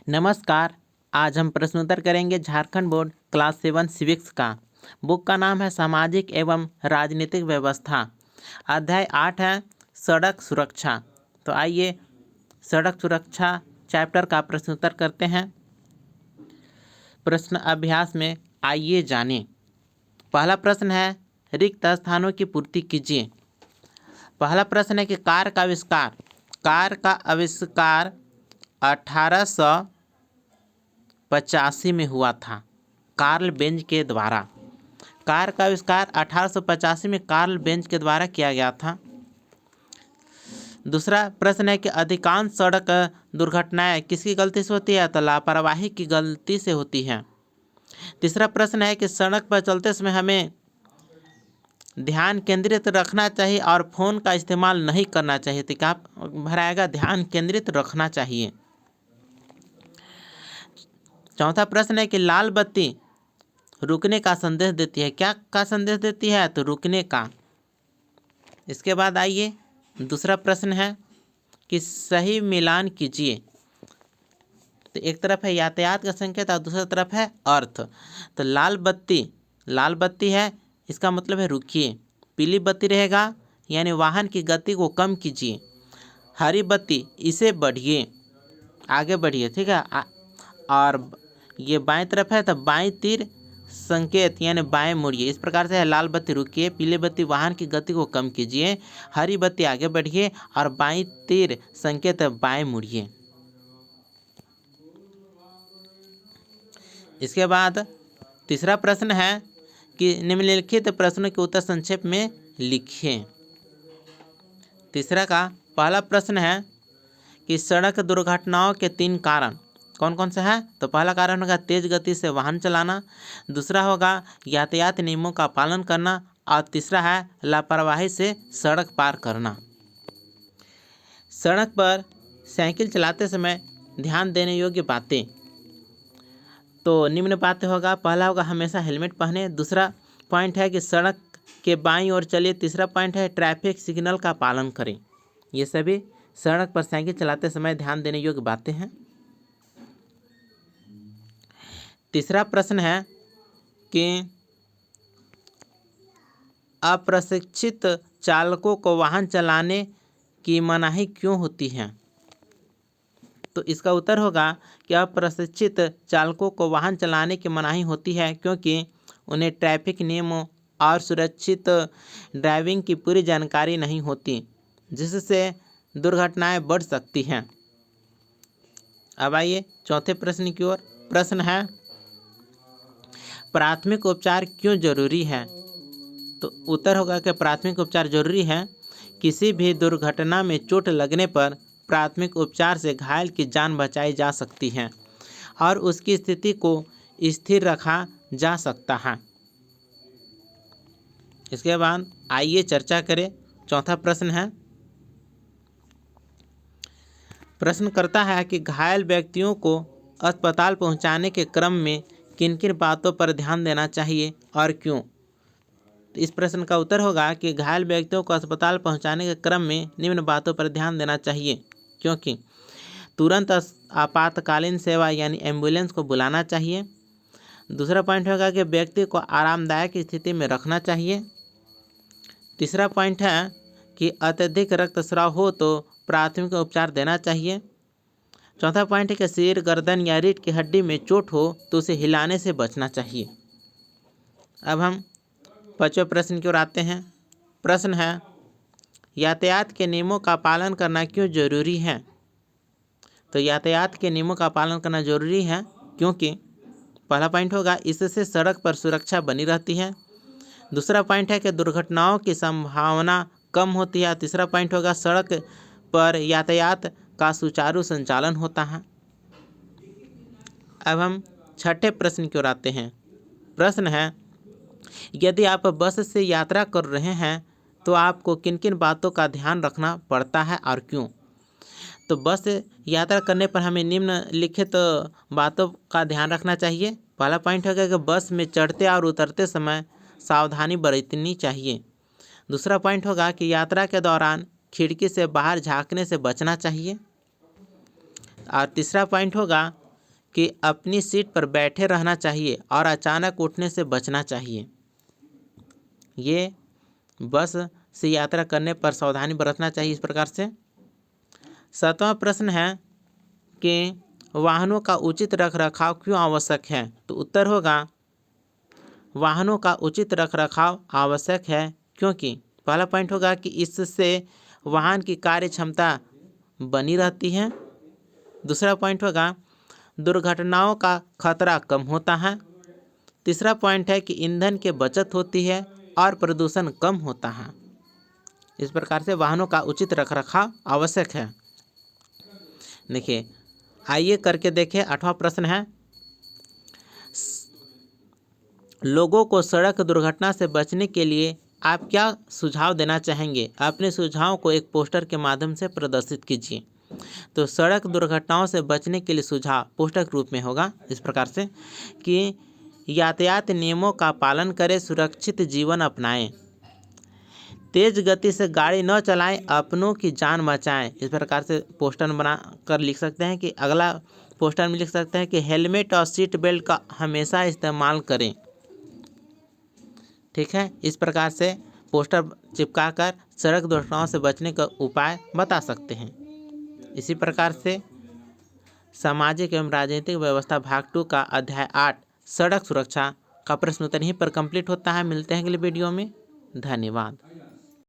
नमस्कार। आज हम प्रश्नोत्तर करेंगे झारखंड बोर्ड क्लास 7 सिविक्स का। बुक का नाम है सामाजिक एवं राजनीतिक व्यवस्था। अध्याय 8 है सड़क सुरक्षा। तो आइए सड़क सुरक्षा चैप्टर का प्रश्नोत्तर करते हैं। प्रश्न अभ्यास में आइए जानें। पहला प्रश्न है रिक्त स्थानों की पूर्ति कीजिए। पहला प्रश्न है कि कार का आविष्कार 1885 में हुआ था कार्ल बेंज के द्वारा। कार का आविष्कार 1885 में कार्ल बेंज के द्वारा किया गया था। दूसरा प्रश्न है कि अधिकांश सड़क दुर्घटनाएं किसकी गलती से होती है? तो लापरवाही की गलती से होती है। तीसरा प्रश्न है कि सड़क पर चलते समय हमें ध्यान केंद्रित रखना चाहिए और फोन का इस्तेमाल नहीं करना चाहिए। तो क्या भराएगा? ध्यान केंद्रित रखना चाहिए। चौथा प्रश्न है कि लाल बत्ती रुकने का संदेश देती है। क्या का संदेश देती है? तो रुकने का। इसके बाद आइए दूसरा प्रश्न है कि सही मिलान कीजिए। तो एक तरफ है यातायात का संकेत और दूसरी तरफ है अर्थ। तो लाल बत्ती है, इसका मतलब है रुकिए। पीली बत्ती रहेगा यानी वाहन की गति को कम कीजिए। हरी बत्ती इसे बढ़िए, आगे बढ़िए, ठीक है। और ये बाएं तरफ है तो बाएं तीर संकेत यानी बाएं मुड़िए। इस प्रकार से है लाल बत्ती रुकिए, पीली बत्ती वाहन की गति को कम कीजिए, हरी बत्ती आगे बढ़िए और बाएं तीर संकेत बाएं मुड़िए। इसके बाद तीसरा प्रश्न है कि निम्नलिखित प्रश्नों के उत्तर संक्षेप में लिखें। तीसरा का पहला प्रश्न है कि सड़क दुर्घटनाओं के 3 कारण कौन कौन से हैं? तो पहला कारण होगा तेज गति से वाहन चलाना, दूसरा होगा यातायात नियमों का पालन करना और तीसरा है लापरवाही से सड़क पार करना। सड़क पर साइकिल चलाते समय ध्यान देने योग्य बातें तो निम्न बातें होगा। पहला होगा हमेशा हेलमेट पहने, दूसरा पॉइंट है कि सड़क के बाईं ओर चलिए, तीसरा पॉइंट है ट्रैफिक सिग्नल का पालन करें। ये सभी सड़क पर साइकिल चलाते समय ध्यान देने योग्य बातें हैं। तीसरा प्रश्न है कि अप्रशिक्षित चालकों को वाहन चलाने की मनाही क्यों होती है? तो इसका उत्तर होगा कि अप्रशिक्षित चालकों को वाहन चलाने की मनाही होती है क्योंकि उन्हें ट्रैफिक नियमों और सुरक्षित ड्राइविंग की पूरी जानकारी नहीं होती, जिससे दुर्घटनाएं बढ़ सकती हैं। अब आइए चौथे प्रश्न की ओर। प्रश्न है प्राथमिक उपचार क्यों जरूरी है? तो उत्तर होगा कि प्राथमिक उपचार जरूरी है। किसी भी दुर्घटना में चोट लगने पर प्राथमिक उपचार से घायल की जान बचाई जा सकती है और उसकी स्थिति को स्थिर रखा जा सकता है। इसके बाद आइए चर्चा करें। चौथा प्रश्न है, प्रश्न करता है कि घायल व्यक्तियों को अस्पताल पहुंचाने के क्रम में किन किन बातों पर ध्यान देना चाहिए और क्यों? तो इस प्रश्न का उत्तर होगा कि घायल व्यक्तियों को अस्पताल पहुंचाने के क्रम में निम्न बातों पर ध्यान देना चाहिए क्योंकि तुरंत आपातकालीन सेवा यानी एम्बुलेंस को बुलाना चाहिए। दूसरा पॉइंट होगा कि व्यक्ति को आरामदायक स्थिति में रखना चाहिए। तीसरा पॉइंट है कि अत्यधिक रक्तस्राव हो तो प्राथमिक उपचार देना चाहिए। चौथा पॉइंट है कि सिर, गर्दन या रीढ़ की हड्डी में चोट हो तो उसे हिलाने से बचना चाहिए। अब हम पांचवें प्रश्न की ओर आते हैं। प्रश्न है यातायात के नियमों का पालन करना क्यों जरूरी है? तो यातायात के नियमों का पालन करना जरूरी है क्योंकि पहला पॉइंट होगा इससे सड़क पर सुरक्षा बनी रहती है। दूसरा पॉइंट है कि दुर्घटनाओं की संभावना कम होती है। तीसरा पॉइंट होगा सड़क पर यातायात का सुचारू संचालन होता है। अब हम छठे प्रश्न की ओर आते हैं। प्रश्न है यदि आप बस से यात्रा कर रहे हैं तो आपको किन किन बातों का ध्यान रखना पड़ता है और क्यों? तो बस से यात्रा करने पर हमें निम्नलिखित बातों का ध्यान रखना चाहिए। पहला पॉइंट होगा कि बस में चढ़ते और उतरते समय सावधानी बरतनी चाहिए। दूसरा पॉइंट होगा कि यात्रा के दौरान खिड़की से बाहर झांकने से बचना चाहिए। और तीसरा पॉइंट होगा कि अपनी सीट पर बैठे रहना चाहिए और अचानक उठने से बचना चाहिए। ये बस से यात्रा करने पर सावधानी बरतना चाहिए इस प्रकार से। 7वां प्रश्न है कि वाहनों का उचित रखरखाव क्यों आवश्यक है? तो उत्तर होगा वाहनों का उचित रखरखाव आवश्यक है क्योंकि पहला पॉइंट होगा कि इससे वाहन की कार्य क्षमता बनी रहती है। दूसरा पॉइंट होगा दुर्घटनाओं का खतरा कम होता है। तीसरा पॉइंट है कि ईंधन की बचत होती है और प्रदूषण कम होता है। इस प्रकार से वाहनों का उचित रखरखाव आवश्यक है। देखिए, आइए करके देखें। 8वां प्रश्न है लोगों को सड़क दुर्घटना से बचने के लिए आप क्या सुझाव देना चाहेंगे? अपने सुझाव को एक पोस्टर के माध्यम से प्रदर्शित कीजिए। तो सड़क दुर्घटनाओं से बचने के लिए सुझाव पोस्टर के रूप में होगा इस प्रकार से कि यातायात नियमों का पालन करें, सुरक्षित जीवन अपनाएं, तेज गति से गाड़ी न चलाएं, अपनों की जान बचाएं। इस प्रकार से पोस्टर बना कर लिख सकते हैं कि अगला पोस्टर में लिख सकते हैं कि हेलमेट और सीट बेल्ट का हमेशा इस्तेमाल करें। ठीक है, इस प्रकार से पोस्टर चिपका कर सड़क दुर्घटनाओं से बचने का उपाय बता सकते हैं। इसी प्रकार से सामाजिक एवं राजनीतिक व्यवस्था भाग 2 का अध्याय 8 सड़क सुरक्षा का प्रश्न उत्तर यहीं पर कंप्लीट होता है। मिलते हैं अगले वीडियो में। धन्यवाद।